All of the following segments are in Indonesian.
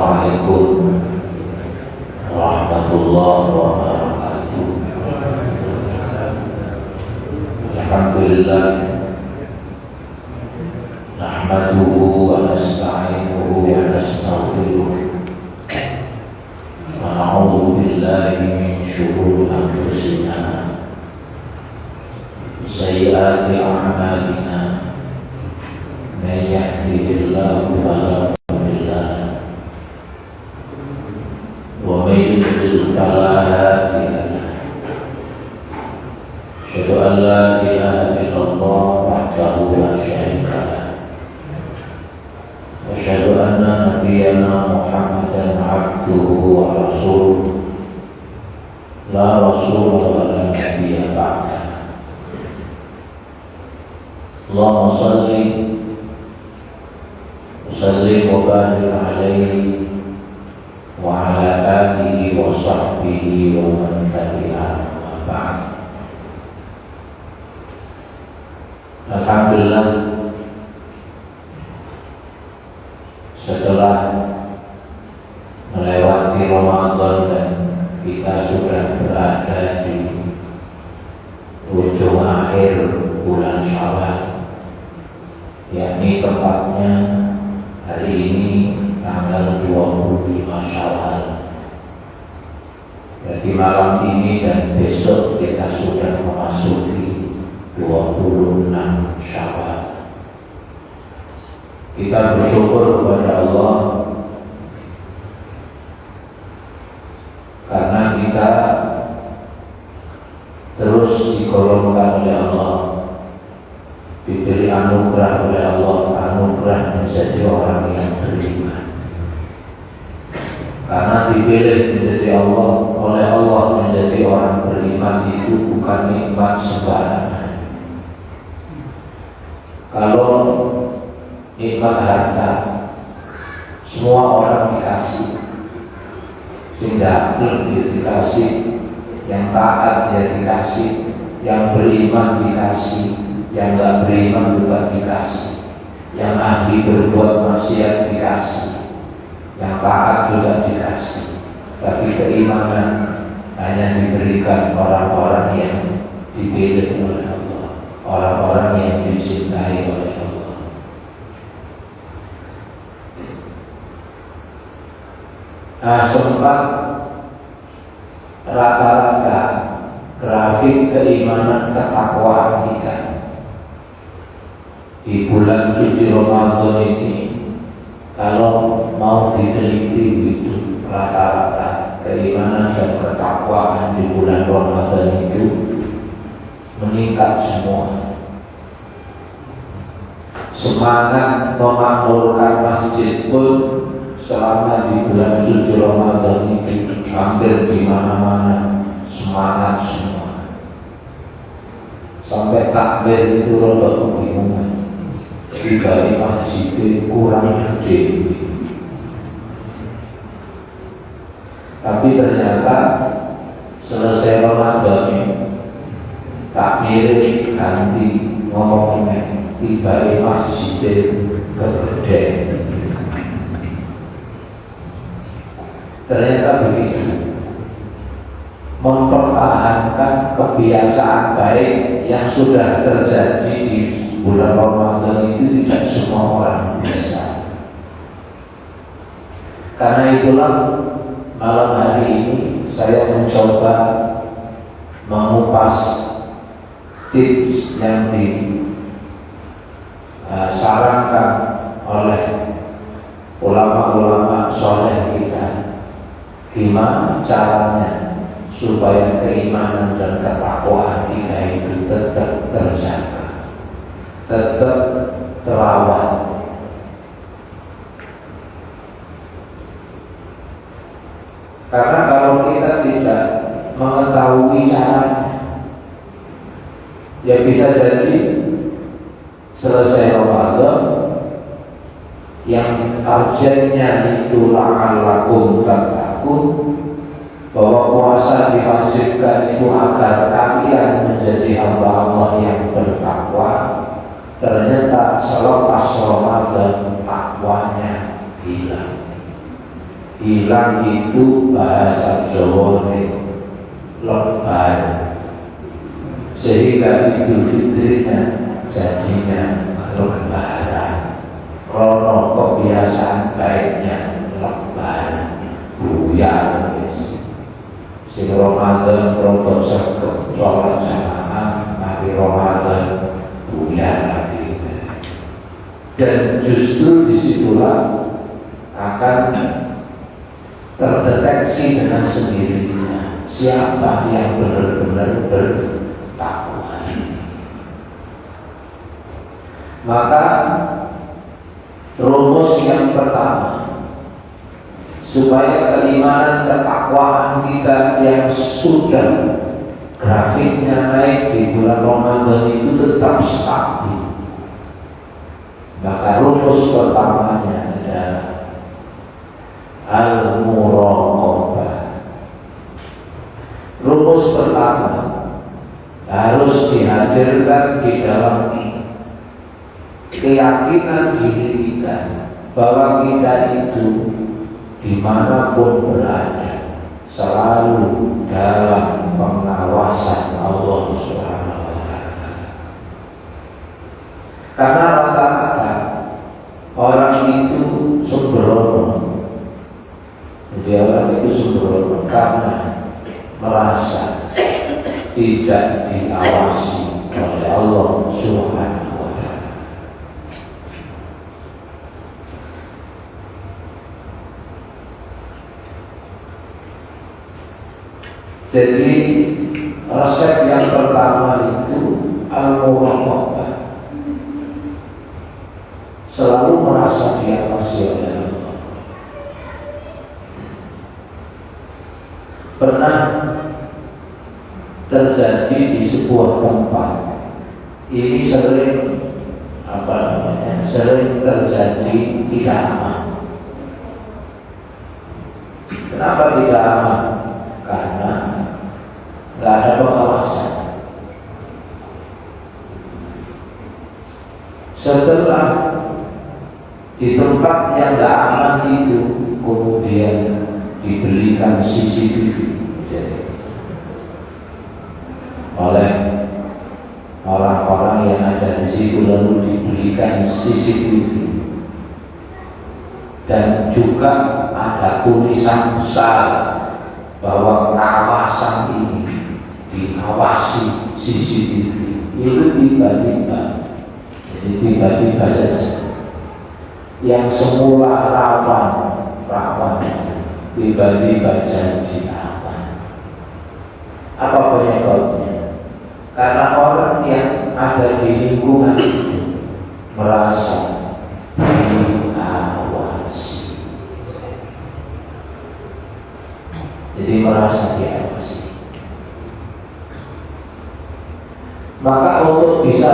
Assalamualaikum warahmatullahi wabarakatuh. Alhamdulillah, nahmaduhu wa nasta'inuhu wa nastaghfiruh wa na'udzu billahi min shururi anfusina wa sayyiati a'malina. Man yahdihillahu fala mudilla lahu wa man yudlil fala hadiya lahu. Asyhadu an la ilaha illallah wahdahu la syarika lahu wa asyhadu anna nabiyyana Muhammadan abduhu wa rasuluh la rasula wa la nabiyya ba'dahu. Allahumma shalli salli wa barik alaihi wa ala alihi wa sahbihi wa man tabi'ahum wa ba'd. Alhamdulillah, setelah melewati Ramadan dan kita sudah berada di ujung akhir bulan Syawal, yakni tepatnya hari ini tanggal 25 Syawal. Jadi malam ini dan besok kita sudah memasuki 26 Syawal. Kita bersyukur kepada Allah karena kita terus digolongkan oleh Allah, diberi anugerah oleh Allah, anugerah menjadi orang yang beriman. Karena dipilih menjadi Allah oleh Allah menjadi orang beriman itu bukan nikmat sembarangan. Kalau nikmat harta semua orang dikasih, sehingga lebih dikasih, yang taat ya dikasih, yang beriman dikasih, yang enggak beriman juga dikasih, yang ahli berbuat maksiat dikasih, yang taat juga dikasih. Tapi keimanan hanya diberikan orang-orang yang dipilih oleh Allah, orang-orang yang dicintai oleh Allah. Sempat rata-rata grafik keimanan ketakwaan kita di bulan suci Ramadan ini, kalau mau diteliti itu rata-rata keimanan dan ketakwaan di bulan Ramadan itu meningkat semua. Semangat memakmurkan masjid pun selama di bulan suci Ramadan itu hampir di mana-mana semangat semua. Sampai takbir itu rada kebingungan. Dari masjid kurang gede. Tapi ternyata selesai Ramadan ini takbir ganti ngomongnya, tiba di masjid kegede. Ternyata begitu, mempertahankan kebiasaan baik yang sudah terjadi di bulan Ramadan itu tidak semua orang bisa. Karena itulah malam hari ini saya mencoba mengupas tips yang disarankan oleh ulama-ulama soleh kita. Gimana caranya supaya keimanan dan ketakwaan kita itu tetap terjaga, tetap terawat. Karena kalau kita tidak mengetahui caranya, ya bisa jadi selesai Ramadan yang targetnya itu la'allakum tattaqun, bahwa puasa diwajibkan itu agar kalian menjadi hamba Allah yang bertakwa. Ternyata selepas Ramadan takwanya hilang. hilang itu bahasa Jawa lebaran, sehingga Idul Fitrinya jadinya lebaran. Rono kebiasaan baiknya lebaran, buyar. Sing Ramadan roto sregep sholat jamaah, hari Ramadan buyar lagi. Dan justru disitulah akan terdeteksi dengan sendirinya siapa yang benar-benar bertakwa. Maka rumus yang pertama supaya keimanan ketakwaan kita yang sudah grafiknya naik di bulan Ramadan itu tetap stabil, maka rumus pertamanya adalah al-muraqabah. Rumus pertama harus dihadirkan di dalam keyakinan diri kita bahwa kita itu dimanapun berada selalu dalam pengawasan Allah Subhanahu wa Ta'ala. Karena rata-rata orang itu sembrono. Jadi orang itu sembrono karena merasa tidak diawasi oleh Allah Subhanahu wa Ta'ala. Jadi resep yang pertama itu al-muraqabah, selalu merasa diawasi oleh Allah. Pernah terjadi di sebuah tempat, ini sering sering terjadi tidak aman. Kenapa tidak aman? Karena nggak ada pengawasan. Setelah di tempat yang nggak aman itu kemudian dibelikan CCTV oleh orang-orang yang ada di situ, lalu dibelikan CCTV dan juga ada tulisan besar bahwa kawasan ini diawasi CCTV. Itu tiba-tiba, jadi tiba-tiba saja yang semula rawan tiba-tiba jadi aman. Apa penyebabnya? Karena orang yang ada di lingkungan itu merasa diawasi. Jadi merasa diawasi. Maka untuk bisa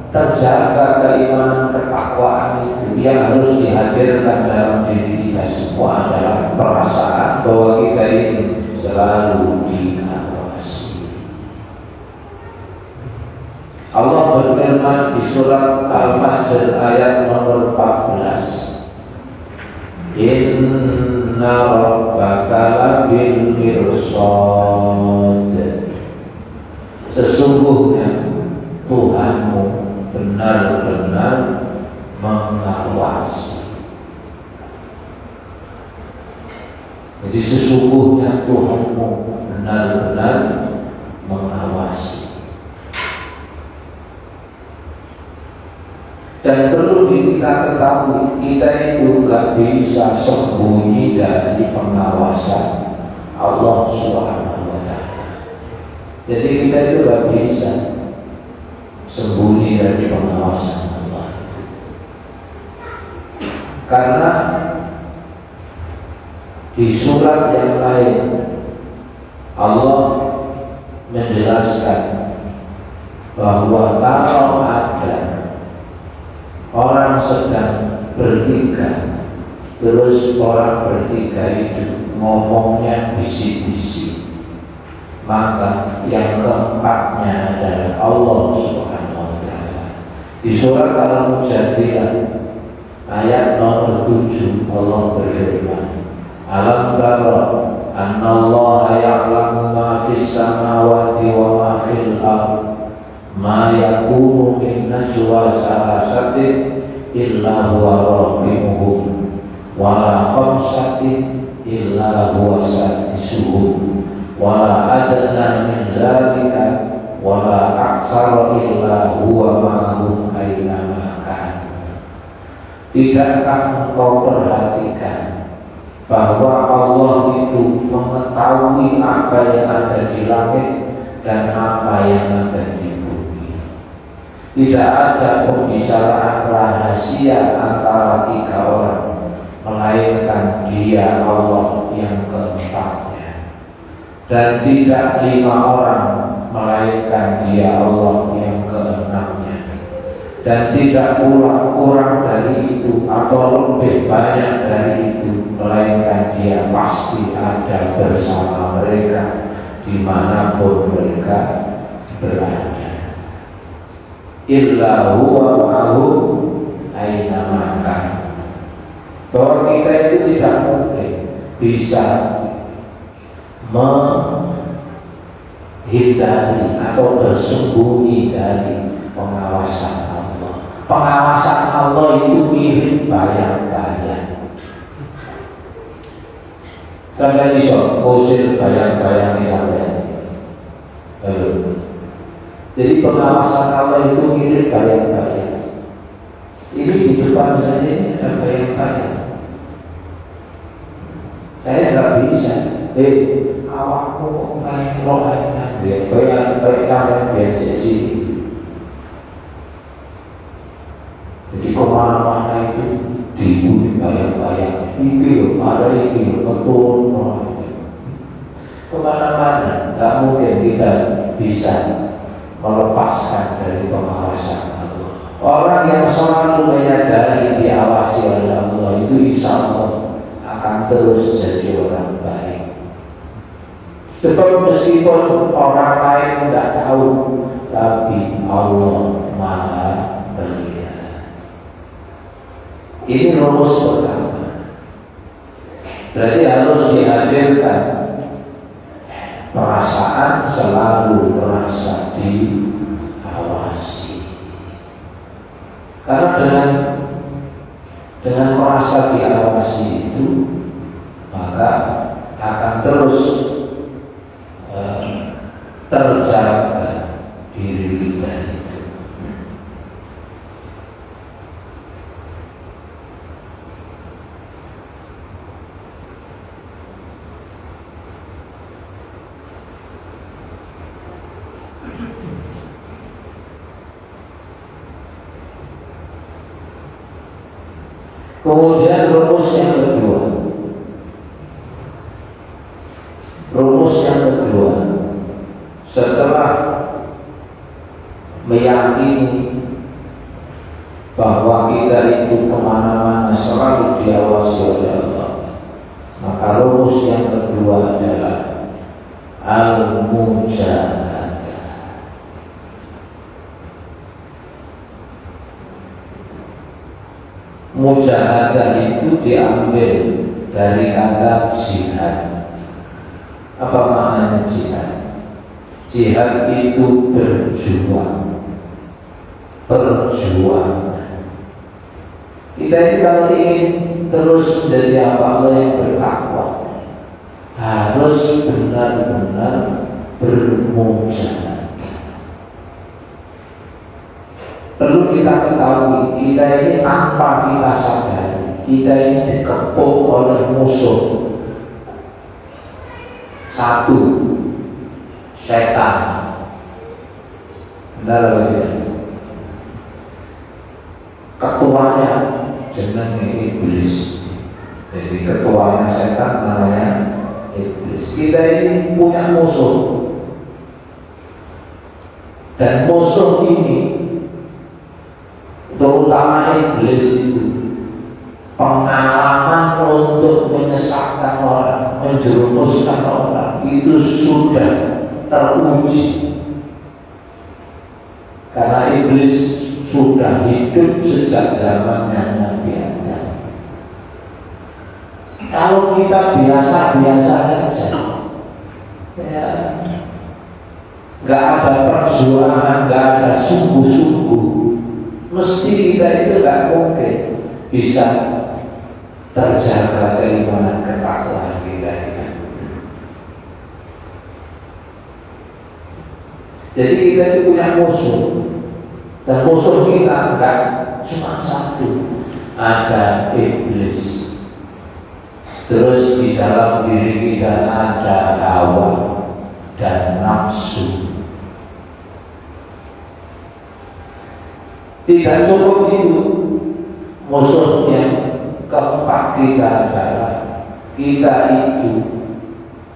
terjaga keimanan ketakwaan itu, yang harus dihadirkan dalam diri kita semua adalah perasaan bahwa kita ini selalu diawasi. Allah berfirman di surat Al-Fajr ayat nomor 14, Inna rabbaka labil mirsad. Sesungguhnya Tuhanmu benar-benar mengawasi. Jadi sesungguhnya Tuhanmu benar-benar mengawasi. Dan perlu kita ketahui, kita itu gak bisa sembunyi dari pengawasan Allah Subhanahu wa Ta'ala. Jadi kita itu gak bisa sembunyi dari pengawasan Allah. Karena di surat yang lain Allah menjelaskan bahwa kalau ada orang sedang bertiga, terus orang bertiga itu ngomongnya bisik-bisik, maka yang keempatnya adalah Allah Subhanahu wa Ta'ala. Di surat Al-Mujadilah ayat nomor 7 Allah berfirman, Alam tara anna Allah ya'lamu ma fis samawati wa ma fil ardh ma yakunu min najwa salasatin illa huwa rabi'uhum wa la khamsatin illa huwa sadisuhum wa la adna min dzalika wa la aktsara illa huwa ma'ahum aina ma kan. Tidakkah engkau perhatikan bahwa Allah itu mengetahui apa yang ada di langit dan apa yang ada di bumi. Tidak ada pembicaraan rahasia antara tiga orang, melainkan Dia Allah yang keempatnya, dan tidak 5 orang, melainkan Dia Allah yang keenamnya, dan tidak pula kurang dari itu atau lebih banyak dari itu, melainkan Dia pasti ada bersama mereka dimanapun mereka berada. Illa huwa ma'ahum aina ma kan. Bahwa kita itu tidak mungkin bisa menghindari atau bersembunyi dari pengawasan Allah. Pengawasan Allah itu mirip bayang-bayang. Sampai bisa usir bayang-bayang sampai. Jadi pengawasan Allah itu mirip bayang-bayang. Ini di depan saya ini ada bayang-bayang. Saya nggak bisa. Awakmu main roh aja. Bayang-bayang sampai biasa sih. Jadi kemana-mana itu dibuat bayang-bayang. Ini ada ini betul. Kemana-mana, nggak mungkin kita bisa melepaskan dari pengawasan Allah. Orang yang selalu menyadari diawasi oleh Allah itu insya Allah akan terus jadi orang baik. Sebab meskipun orang lain nggak tahu, tapi Allah Maha melihat. Ini rumus pertama. Berarti harus dihadirkan perasaan selalu merasa diawasi. Karena dengan merasa diawasi itu, maka akan terus terjaga diri kita itu. Kemudian rumus yang kedua. Setelah meyakini bahwa kita itu kemana-mana selalu diawasi oleh Allah, maka rumus yang kedua adalah al-mujahadah. Mujahadah itu diambil dari kata jihad. Apa maknanya jihad? Jihad itu berjuang, perjuangan. Kita ini kalau ingin terus menjadi hamba yang bertakwa, harus benar-benar bermujahadah. Perlu kita ketahui, kita ini tanpa kita sadari, kita ini dikepung oleh musuh. Satu, setan. Benar ya? Ketuanya jenenge iblis. Jadi ketuanya setan namanya iblis. Kita ini punya musuh. Dan musuh ini, terutama iblis itu, pengalaman untuk menyesatkan orang, menjerumuskan orang itu sudah teruji. Karena iblis sudah hidup sejak zamannya Nabi Adam. Kalau kita biasa-biasa saja, ya, nggak ada perjuangan, nggak ada sungguh-sungguh, mesti kita itu nggak mungkin bisa terjaga keimanan ketakwaan kita ini. Jadi kita itu punya musuh, dan musuh kita nggak cuma satu, ada iblis. Terus di dalam diri kita ada hawa dan nafsu. Tidak cukup itu, musuhnya keempat kita adalah kita itu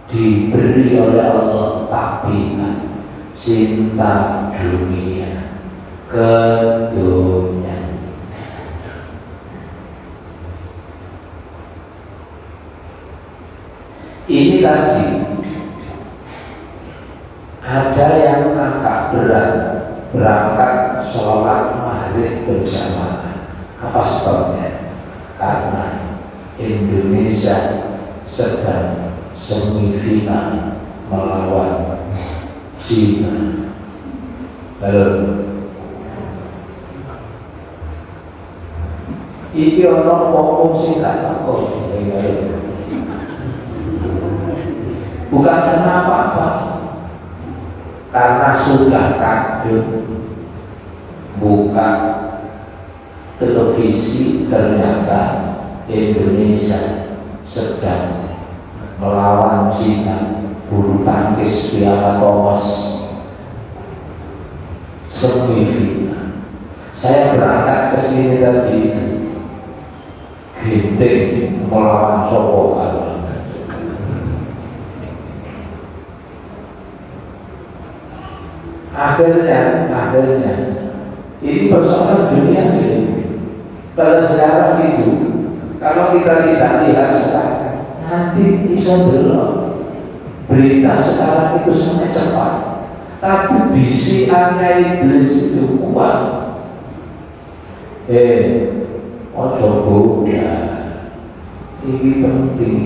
diberi oleh Allah tabiat cinta dunia ke dunia. Ini tadi ada yang agak berat berangkat sholat maghrib berjamaah. Apa sebabnya? Karena Indonesia sedang semifinal melawan Cina. Halo. Iki orang ngomong sih gak takut. Bukan karena apa-apa, karena sudah kadung buka televisi, ternyata Indonesia sedang melawan Cina bulu tangkis Piala Thomas semifinal. Saya berangkat ke sini tadi, Ginting melawan Sopo kalah. Akhirnya ini persoalan dunia ini. Pada sekarang itu, kalau kita tidak lihat sekarang, nanti bisa belum. Berita sekarang itu sangat cepat, tapi bisikannya iblis itu kuat. Ojo bodoh, ini penting.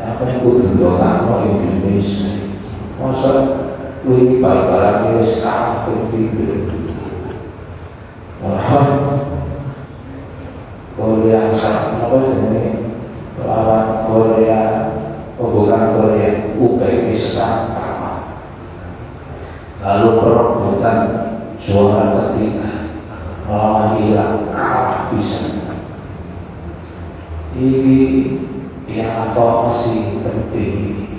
Apa yang kudu doakan Indonesia? Masa ini bal-balan ini salah tidur. Korea apa ini? Lawan Korea, bukan Korea, Uzbekistan kalah. Lalu perebutan juara ketiga melawan Irak kalah bisa. Ini yang apa masih penting.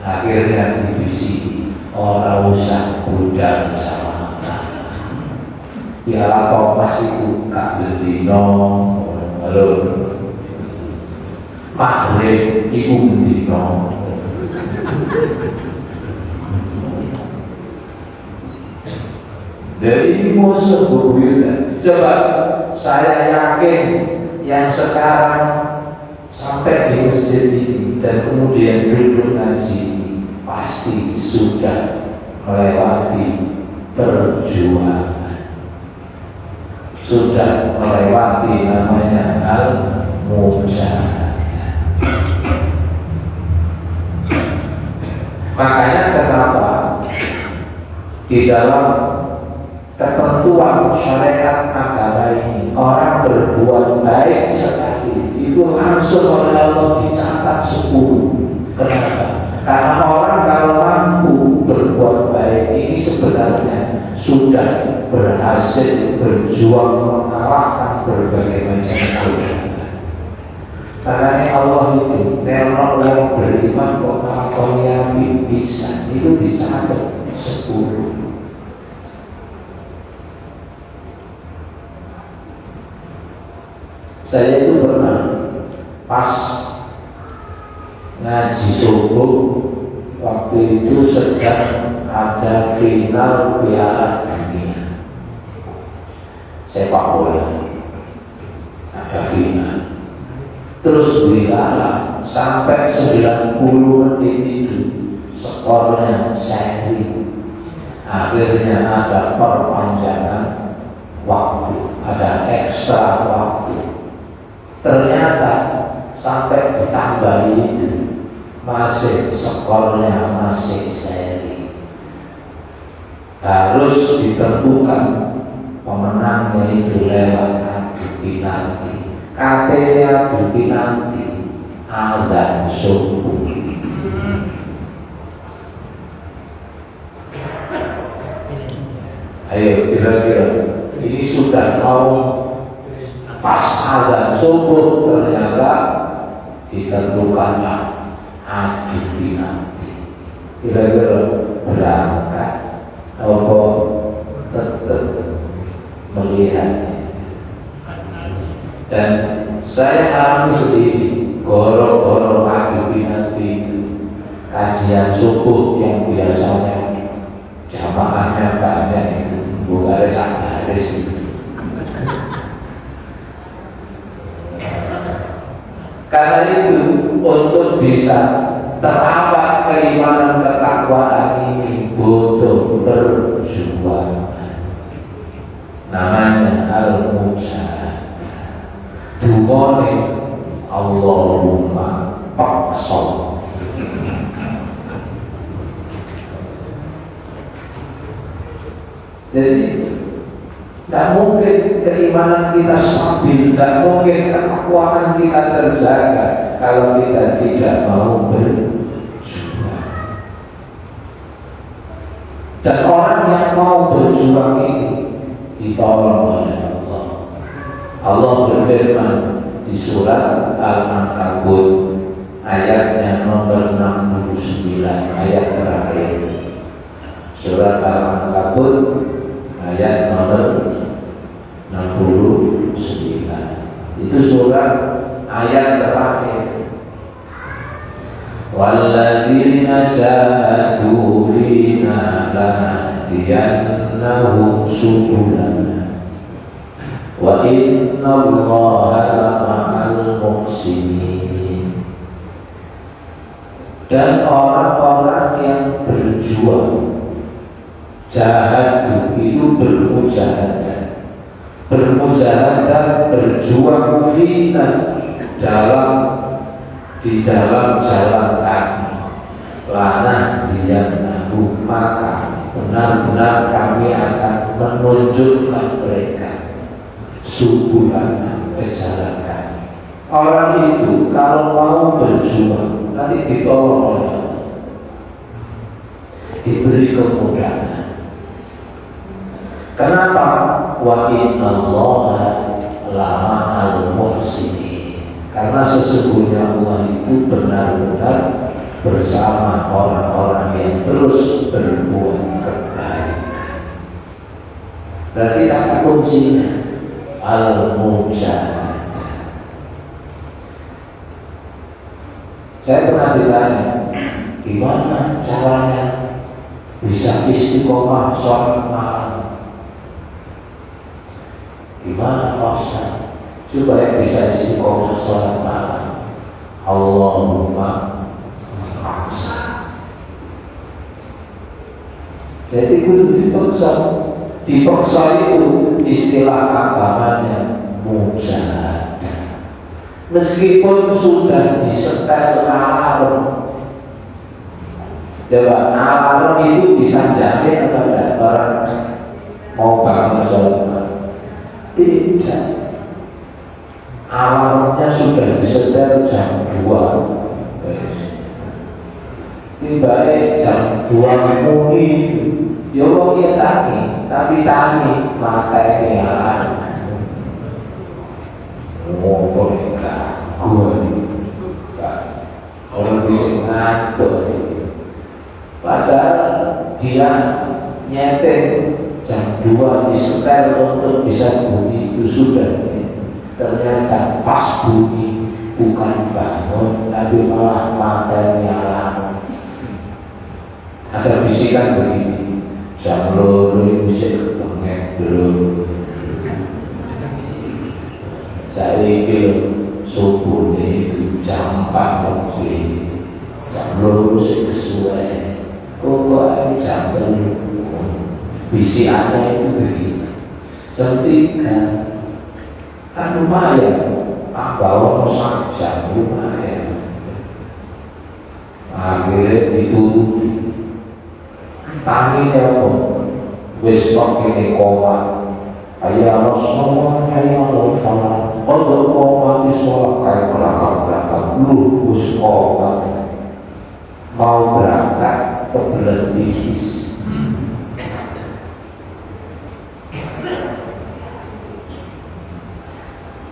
Akhirnya divisi orang usah budal sama. Ya apa masih buka berdino, halo, maghrib ibu berdino. Dari musuh berbeda. Coba saya yakin yang sekarang sampai di masjid ini dan kemudian duduk ngaji pasti sudah melewati perjuangan, sudah melewati namanya al-mujahadah. Makanya kenapa di dalam ketentuan syariat agama ini orang berbuat baik sekali itu langsung oleh Allah dicatat 10. Kenapa? Karena orang kalau mampu berbuat baik ini sebenarnya sudah berhasil berjuang mengalahkan berbagai macam godaan. Karena Allah itu nerol yang beriman kok ngakoni bisa itu dicatat 10. Saya itu pernah pas ngaji subuh, waktu itu sedang ada final Piala Dunia sepak bola, ada final. Terus bilalah sampai 90 menit itu skornya seri. Akhirnya ada perpanjangan waktu ada ekstra waktu. Ternyata sampai ditambah itu masih skornya masih seri. Harus ditentukan pemenangnya itu lewat adu penalti. Katanya adu penalti azan subuh. Ayo kira-kira ini sudah mau pas azan subuh, ternyata ditentukannya adu penalti. Kira-kira berangkat apa tetap melihat. Dan saya alami sendiri goro-goro adu penalti itu kajian subuh yang biasanya jamaahnya banyak itu bukan baris itu. Karena itu untuk bisa terawat keimanan ketakwaan ini butuh perjuangan. Namanya al-mujahadah. Dumone Allahumma paksa. Jadi tidak mungkin keimanan kita stabil, tidak mungkin ketakwaan kita terjaga kalau kita tidak mau berjuang. Dan orang yang mau berjuang ini ditolong oleh Allah. Allah berfirman di surat Al-Ankabut ayatnya nomor 69, ayat terakhir. Surat Al-Ankabut ayat nomor 69. Itu surat ayat terakhir. Walladzina jahadu fina lanahdiyannahum subulana wa innallaha lama'al muhsinin. Dan orang-orang yang berjuang, jahadu itu bermujahadah, berjuang fina di dalam jalan kami, lana dianahu, maka benar-benar kami akan menunjukkan mereka subulana, ke jalan kami. Orang itu kalau mau berjuang nanti ditolong oleh Allah, diberi kemudahan. Kenapa? Wa innallaha lama'al muhsinin. Karena sesungguhnya Allah itu benar-benar bersama orang-orang yang terus berbuat kebaikan. Berarti kata kuncinya al-mujahadah. Saya pernah ditanya, gimana caranya bisa istiqomah sholat malam? Gimana Ustaz supaya bisa istiqomah sholat malam? Allahumma paksa. Jadi itu dipaksa itu istilah agamanya mujahadah. Meskipun sudah disetel alarm. Coba alarm itu bisa jamin atau tidak orang mau bangun sholat malam? Tidak. Alarmnya sudah disetel jam 2. Tiba-tiba jam 2 muni. Ya Allah ya tapi tani materi alarm. Ngomong ganggu. Orang bisa ngantuk. Padahal dia nyeting jam 2 disetel untuk bisa bunyi itu sudah. Ternyata pas bunyi bukan bangun tapi malah materi alarm. Ada bisikan begini, jam loro bisa kepengen belum. Saya ikut subuh ini jam 4 lebih, jam loro bisa kesuai. Kok jam 3 bisikannya itu begitu. Jam 3 kan lumayan, bawa saja lumayan. Akhirnya dituruti, tangi apa? Wis kok kene koma, ayah Rasulullah, ayah Rasulullah, untuk koma di sholat kayak kerakam-kerakam, lu wis koma, mau berangkat kebelet pipis.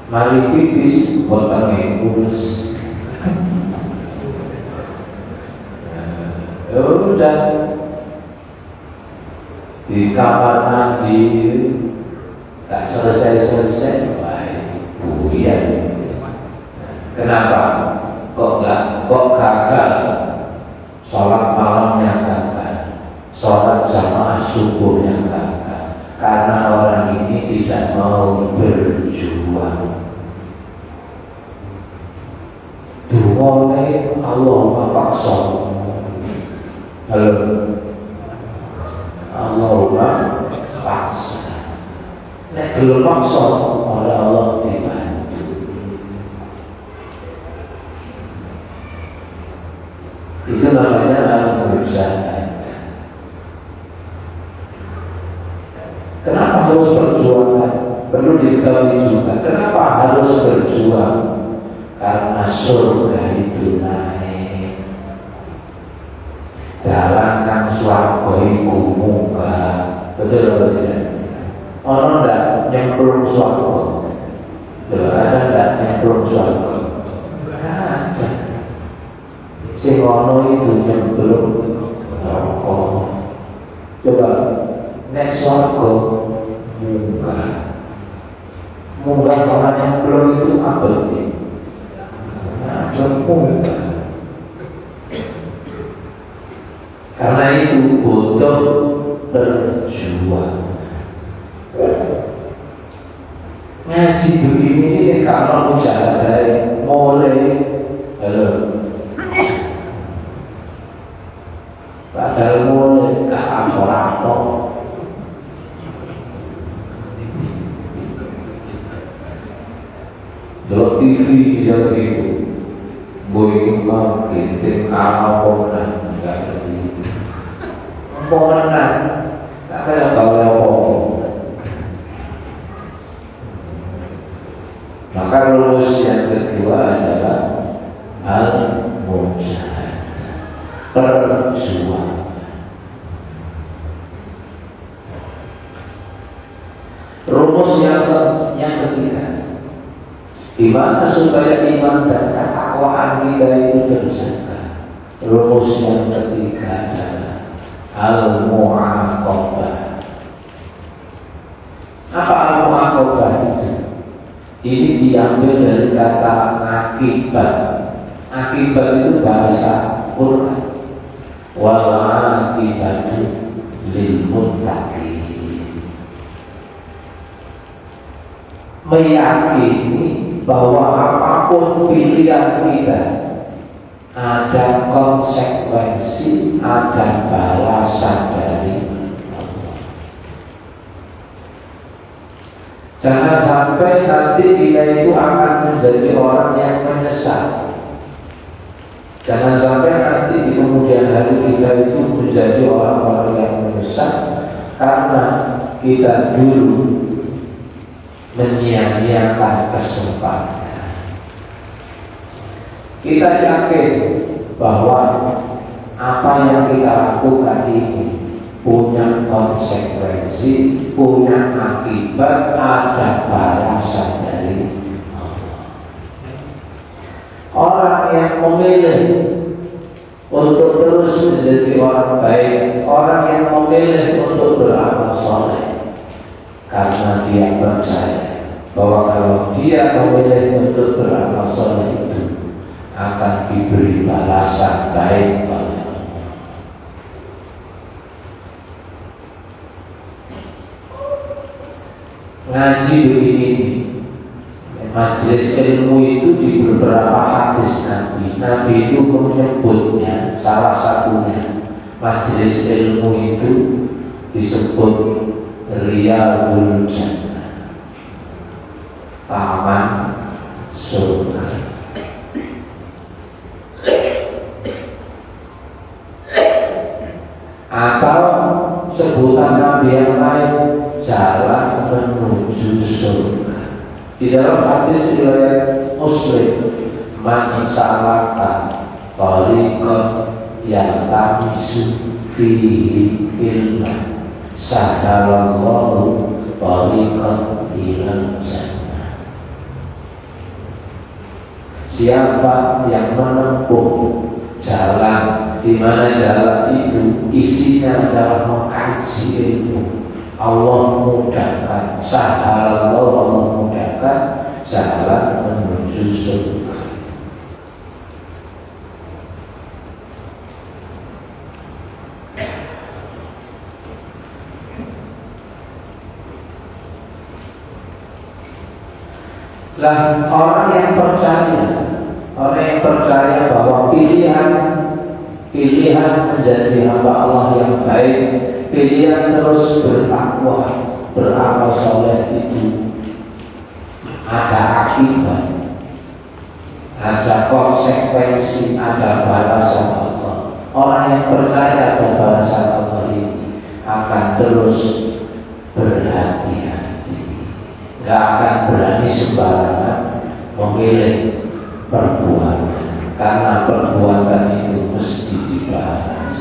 Mari pipis, botannya mulus. Ya udah, di kamar mandi tak selesai-selesai, baik buyar. Kenapa? Kok gagal? Sholat malamnya gagal, sholat jamaah subuhnya gagal, karena orang ini tidak mau berjuang. Duhone Allah paksa. Halo, Allah paksa. Nek belum paksa oleh Allah dibantu. Itu namanya al-mujahid. Kenapa harus berjuang? Perlu diketahui juga. Kenapa harus berjuang? Karena surga itu naik. Dalam nang swarga iku munggah. Betul atau tidak? Orang ndak nyemplung swarga. Ada ndak nyemplung swarga? Ada. Sing ono itu nyemplung neraka. Coba nek swarga munggah. Munggah orang nyemplung itu apa sih? Munggah. Karena itu butuh berjuang. Ngaji begini kalau mujahadah mulai padahal mulai ke apa-apa. Delok TV ya gitu. Boy mau kita kalau pernah enggak ada. Pernah, tak ada kalau maka rumus yang kedua adalah al-mujahid, berjuang. Rumus yang ketiga, gimana supaya iman dan ketakwaan kita itu terjaga? Rumus yang ketiga adalah al-mu'aqabah. Apa al-mu'aqabah itu? Ini diambil dari kata akibat. Akibat itu bahasa Quran. Wal akibatu lil muttaqin. Meyakini bahwa apapun pilihan kita ada konsekuensi, ada balasan dari Allah. Jangan sampai nanti kita itu akan menjadi orang yang menyesal. Jangan sampai nanti di kemudian hari kita itu menjadi orang-orang yang menyesal karena kita dulu menyia-nyiakan kesempatan. Kita yakin bahwa apa yang kita lakukan ini punya konsekuensi, punya akibat, ada balasan dari Allah. Orang yang memilih untuk terus menjadi orang baik, orang yang memilih untuk beramal soleh, karena dia percaya bahwa kalau dia memilih untuk beramal soleh itu akan diberi balasan baik oleh Allah. Ngaji begini, majelis ilmu itu di beberapa hadis Nabi itu menyebutnya, salah satunya majelis ilmu itu disebut Riyadul Jannah. taman surga. Atau sebutan Nabi yang lain, jalan menuju surga. Di dalam hadis riwayat Muslim, man salaka tariqan yaltamisu fihi ilman sahalallahu tariqan ilal jannah. Siapa yang menempuh jalan di mana jalan itu isinya adalah mengkaji ilmu, Allah mudahkan, sahalallahu, Allah mudahkan jalan menuju surga. Lah orang yang percaya bahwa pilihan menjadi hamba Allah yang baik, pilihan terus bertakwa, beramal soleh itu ada akibat, ada konsekuensi, ada balasan Allah. Orang yang percaya ada balasan Allah ini akan terus berhati-hati, gak akan berani sembarangan memilih perbuatan, karena perbuatan itu mesti dibalas.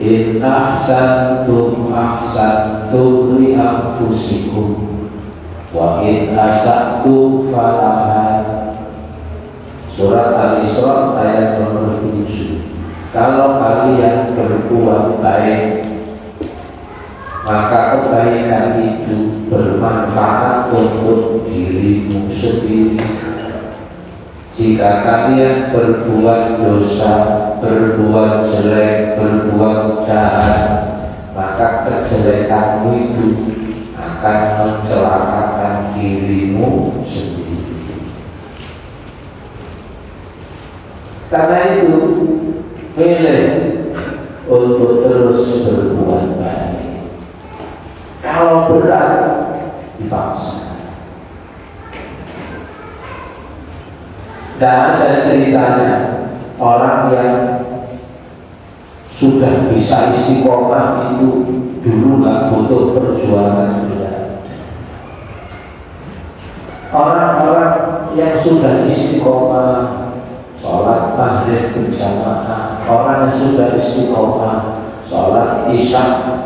In ahsantum ahsantum li anfusikum wa in asatum falaha. Surat Al-Isra ayat nomor 7. Kalau kalian berbuat baik, maka kebaikan itu bermanfaat untuk dirimu sendiri. Jika kalian berbuat dosa, berbuat jelek, berbuat jahat, maka kejelekanmu itu akan mencelakakan dirimu sendiri. Karena itu pilih untuk terus berbuat baik. Kalau berat dipaksa. Dan ada ceritanya orang yang sudah bisa istiqomah itu dulu nggak butuh perjuangan berat. Orang-orang yang sudah istiqomah sholat maghrib berjamaah, orang yang sudah istiqomah sholat isya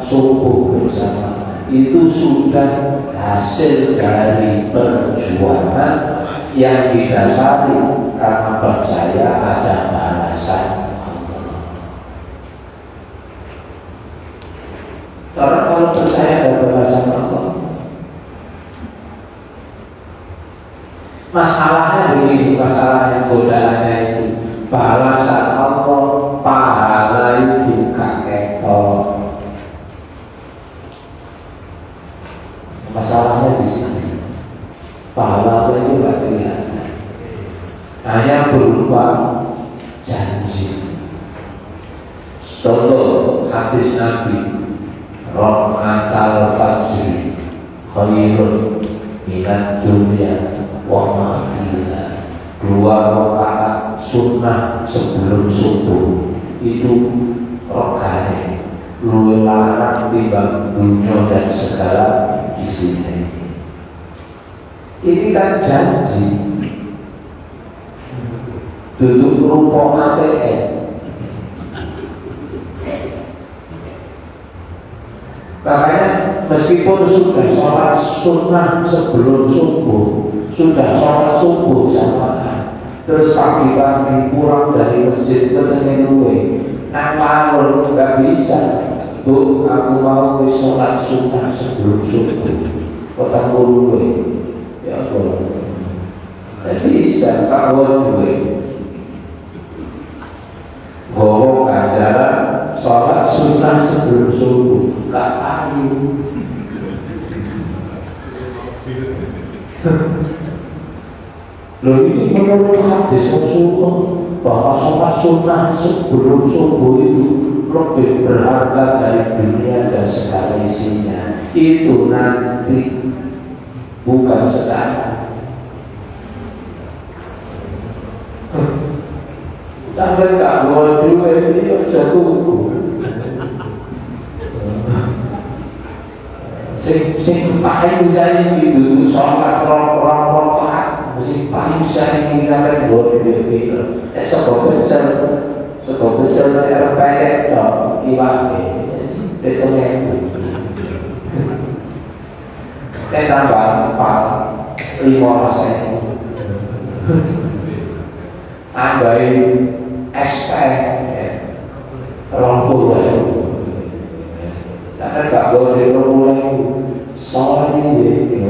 subuh berjamaah, itu sudah hasil dari perjuangan yang didasari karena percaya ada balasan Allah. Karena kalau percaya ada balasan Allah, masalahnya begini, masalahnya godaannya itu balasan Allah, pahala itu kaketok. Masalahnya di sini, pahala itu gak kelihatan, hanya berupa janji. Contoh hadis Nabi, Rakatul Fajr khairun minad dunya wa ma fiha. 2 rakaat sunnah sebelum subuh itu rokane luwih larang timbang dunia dan segala isinya. Ini kan janji, duduk rupa ATM. Makanya meskipun sudah sholat sunnah sebelum subuh, sudah sholat subuh jamaah, terus pagi-pagi pulang dari masjid ketemu gue, nangkal nggak bisa. Bu, aku mau sholat sunnah sebelum subuh, ketemu gue. Ya Allah, jadi bisa kawan gue bawa ajaran sholat sunnah sebelum subuh, gak ayu. Loh, ini menurut hadis Rasulullah bahwa sholat sunnah sebelum subuh itu lebih berharga dari dunia dan segala isinya. itu nanti, bukan sekarang. Sampai gak mau duit ini aja tunggu. Sing paling bisa gitu, sholat rokok, mesti paling bisa ini sampai duit. Sebab betul RPK dong, iwake, itu ngebu. Kita tambah 15.000. Tambahin SP, 20.000. Karena gak boleh 20.000. Soalnya ini.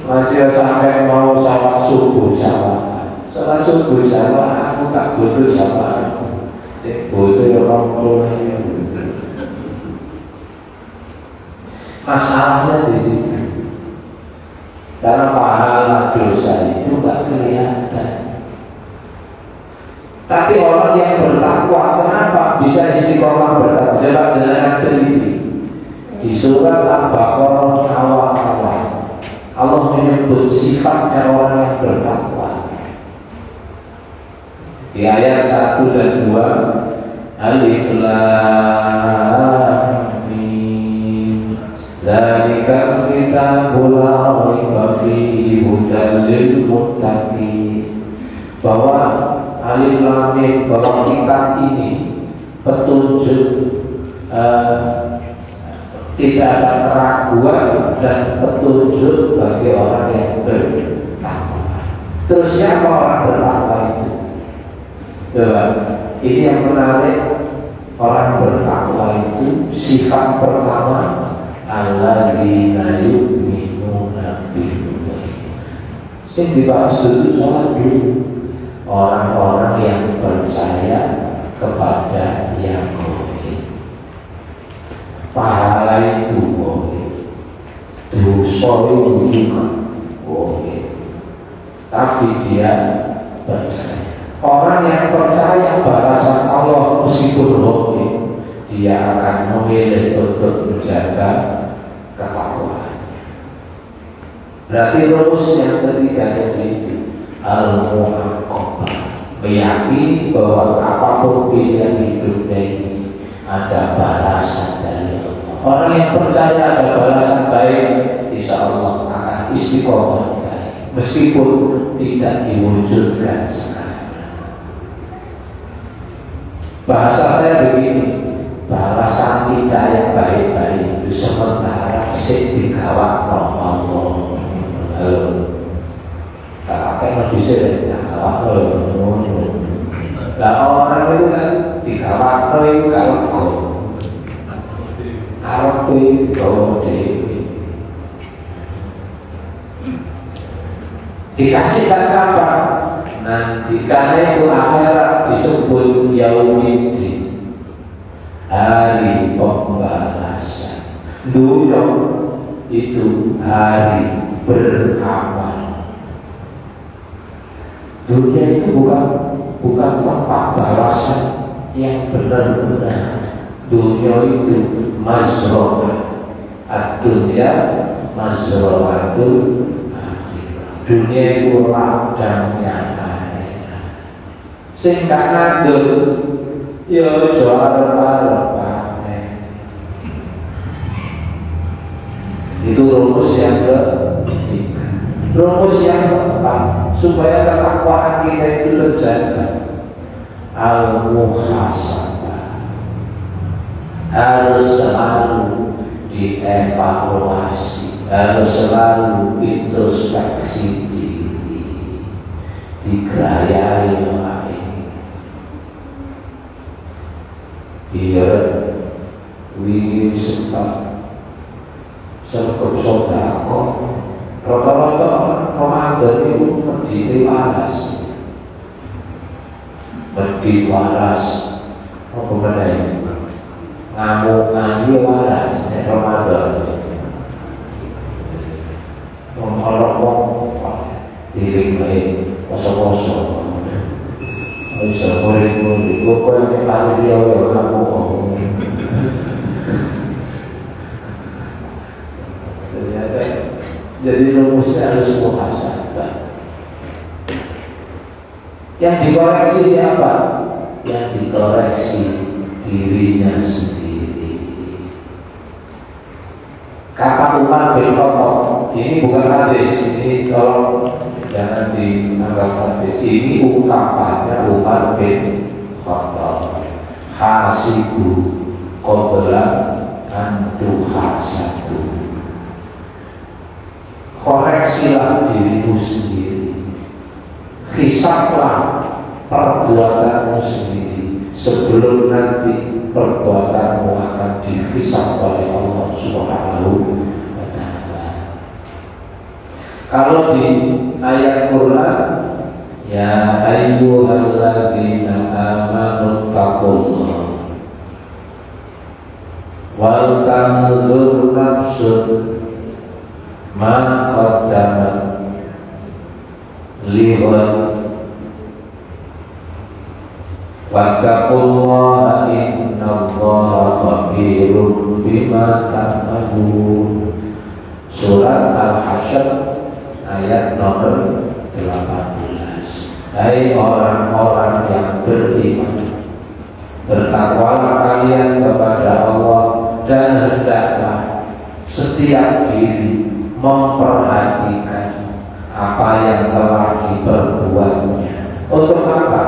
Masih sampai mau sholat subuh sama. Sholat subuh sama aku tak butuh sama aku. Butuh orang. Masalahnya di situ. Karena pahala dosa itu nggak kelihatan. Tapi orang yang bertakwa, kenapa bisa istiqomah bertakwa? Coba dengan teliti di surat Al-Baqarah awal-awal Allah menyebut sifatnya orang yang bertakwa. Di ayat 1 dan 2, Alif Lam Mim, Dzalikal kitabul la raiba fihi hudal lil muttaqin. Bahwa Alif Lam Mim, bahwa kitab ini petunjuk, tidak ada keraguan dan petunjuk bagi orang yang bertakwa. Terus siapa orang bertakwa itu? Coba, ini yang menarik. Orang bertakwa itu sifat pertama, alladzina yu'minuna bil-ghaib. Sing dibahas dulu sholat dulu. Orang-orang yang percaya kepada yang gaib. Pahala itu boleh, dosa itu juga boleh, tapi dia percaya. Orang yang percaya balasan Allah meskipun boleh, dia akan memilih untuk menjaga ketakwaan. Berarti rumus yang ketiga itu al-muhaqaqah, meyakini bahwa apapun pilihan hidupnya ini ada balasan dari Allah. Orang yang percaya ada balasan baik, insya Allah akan istiqomah baik, meskipun tidak diwujudkan sekarang. Bahasa saya begini, balasan kita yang baik-baik itu sementara digawak Allah. Kakek bisa digawak Allah. Lah orang itu kan digawak itu kalau itu kalau dikasihkan kapan? Nanti karena itu akhirat disebut yaumidin, hari pembalasan. Dunia itu hari beramal. Dunia itu bukan tempat balasan yang benar-benar. Dunia itu mazra'ah, ad-dunya mazra'atul akhirah. Dunia itu ladangnya akhirat. Sing kanadun yo arep-arepane. Itu rumus yang ketiga. Rumus yang keempat, supaya ketakwaan kita itu terjaga, al-muhasabah, harus selalu dievaluasi, harus selalu introspeksi diri, dikerayai lain. Biar wingi sempat sodako, rata-rata Ramadan itu medhi waras, apa meneh ngamukan dia waras Ramadan. Wong diri baik poso-poso, bisa murid-murid kok yang paling dia ngamuk. Jadi rumusnya harus muhasabah. Yang dikoreksi siapa? Yang dikoreksi dirinya sendiri. Kata Umar bin Khattab, ini bukan hadis, ini tolong jangan dianggap hadis. Ini ungkapannya Umar bin Khattab. Hasibu qabla an tuhasadu. Koreksilah dirimu sendiri, hisablah perbuatanmu sendiri sebelum nanti perbuatanmu akan dihisab oleh Allah Subhanahu wa Ta'ala. Kalau di ayat Quran, ya ayyuhalladzina amanu taqullah wal tanzur nafsun ma qaddamat lighad wattaqullaha innallaha khabirun bima ta'malun. Surat Al-Hasyr ayat nomor 18. Hai orang-orang yang beriman, bertakwalah kalian kepada Allah dan hendaklah setiap diri memperhatikan apa yang telah diperbuatnya. Untuk apa?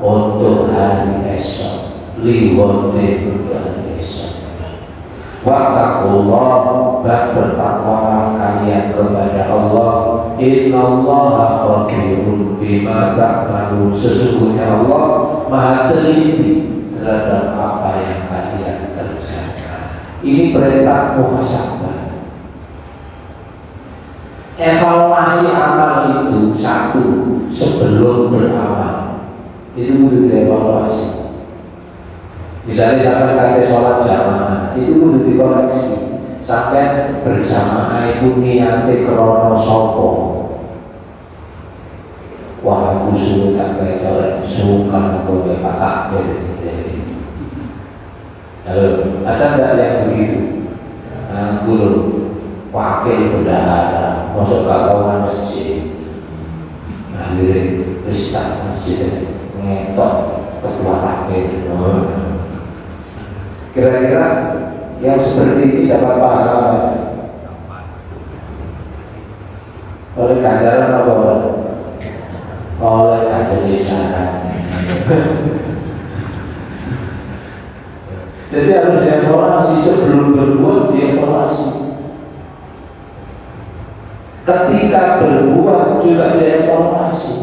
Untuk hari esok, liwati untuk hari esok. Wattaqullah, dan bertakwalah kalian kepada Allah. Innallaha khabirun bima ta'malun. Sesungguhnya Allah Maha teliti terhadap apa yang kalian kerjakan. Ini perintah muhasabah. Evaluasi amal itu satu, sebelum beramal itu kudu dievaluasi. Misalnya sampai kata sholat jamaah itu kudu dikoreksi. Sampai berjamaah itu niate krono sopo. Wah aku suka kayak orang suka aku kayak takbir. Ada nggak yang begitu? Guru wakil bendahara masuk ke kawan masjid, akhirnya Ustaz masjid ngetok ketua wakil. Kira-kira yang seperti ini dapat pahala oleh ganjaran apa? Oleh ganjaran. Jadi harus dievaluasi sebelum berbuat, dievaluasi. Ketika berbuat juga dievaluasi.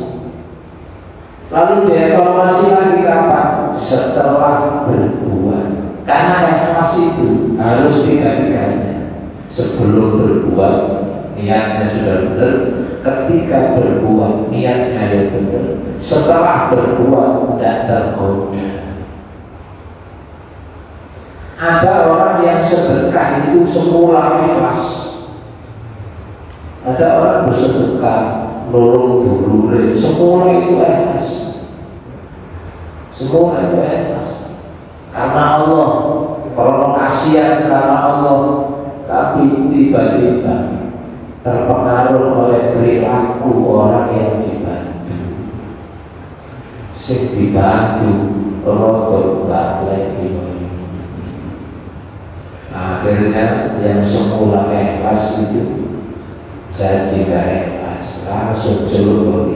Lalu dievaluasi lagi kapan? Setelah berbuat. Karena evaluasi itu harus tiga-tiganya. Sebelum berbuat niatnya sudah benar. Ketika berbuat niatnya sudah benar. Setelah berbuat tidak tergoda. Ada orang yang sedekah itu semula ikhlas. Ada orang bersedekah nolong dulure, semua itu ikhlas. Semua itu ikhlas. Karena Allah, kalau kasihan karena Allah, tapi tiba-tiba terpengaruh oleh perilaku orang yang dibantu. Sing dibantu rodo balik. Akhirnya yang semula ikhlas itu jadi gak ikhlas, langsung celur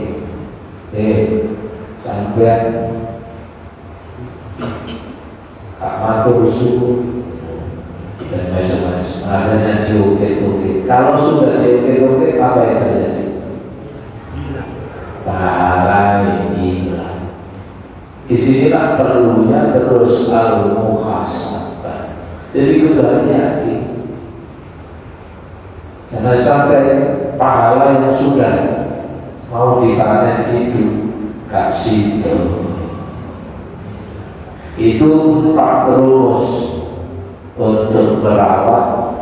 sampai Kak Matur suku dan macam-macam. Akhirnya diukit-ukit. Kalau sudah diukit-ukit, apa yang terjadi? Pahala ini hilang. Disinilah perlunya terus al-muhasabah. Jadi kita hati-hati. Jangan sampai pahala yang sudah mau dipanen itu gak situ. Itu tak terus untuk merawat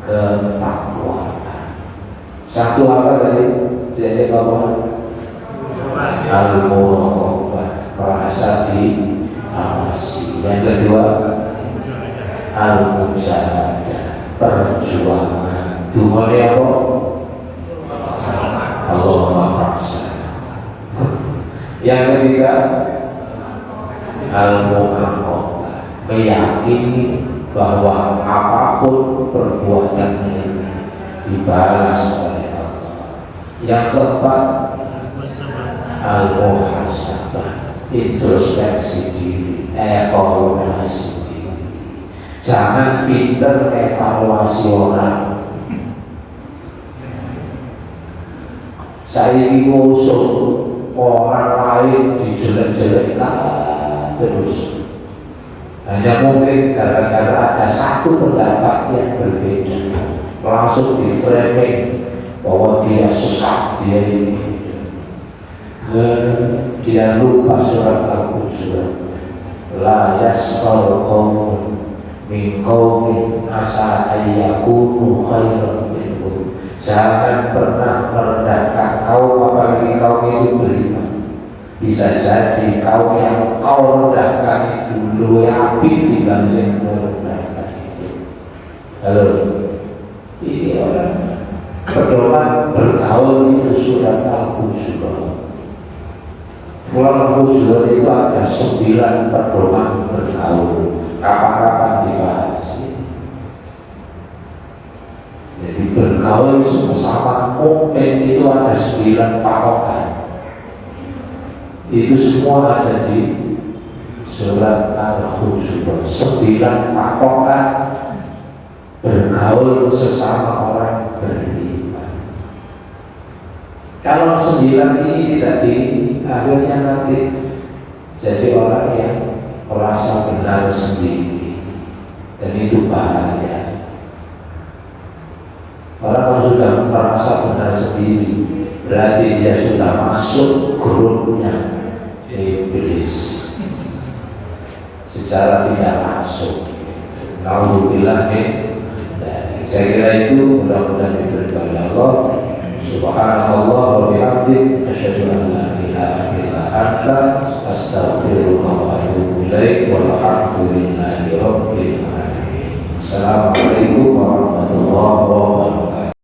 ketakwaan. Satu apa tadi? Jadi apa? Al-muraqabah, merasa diawasi. Yang kedua, al-mujahadah, perjuangan. Dua apa? Allahumma paksa. Yang ketiga, al-mu'aqqah, meyakini bahwa apapun perbuatannya dibalas oleh Allah. Yang keempat, al-muhasabah, introspeksi diri, evaluasi diri. Jangan pinter evaluasi orang. Saya ngusung orang lain dijelek-jelekkan terus. Hanya mungkin gara-gara ada satu pendapat yang berbeda, langsung di framing bahwa dia sesat, dia ini. Dia lupa surat Al-Hujurat, la yaskhar qaumun min qaumin asa ayyakunu khairan minhum. Jangan pernah merendahkan kaum, apalagi kaum itu beriman. Bisa jadi kaum yang kau rendahkan itu lebih apik dibanding merendahkan itu. Halo, ini orang pedoman bergaul itu surat Al-Hujurat. Surat Al-Hujurat itu ada 9 pedoman bergaul. Kapan-kapan dibahas. Jadi bergaul bersama mukmin itu ada 9 patokan. Itu semua ada di surat Al-Hujurat. 9 patokan bergaul sesama orang beriman. Kalau 9 ini tidak di akhirnya nanti jadi orang yang merasa benar sendiri, dan itu bahaya. Orang yang sudah merasa benar sendiri berarti dia sudah masuk grupnya iblis secara tidak langsung. Alhamdulillah, saya kira itu mudah-mudahan diberkahi Allah. Subhanallah wa bihamdihi, asyhadu an la ilaha illa anta, astaghfiruka wa atubu ilaik, walhamdulillahi rabbil alamin. Assalamualaikum warahmatullahi wabarakatuh.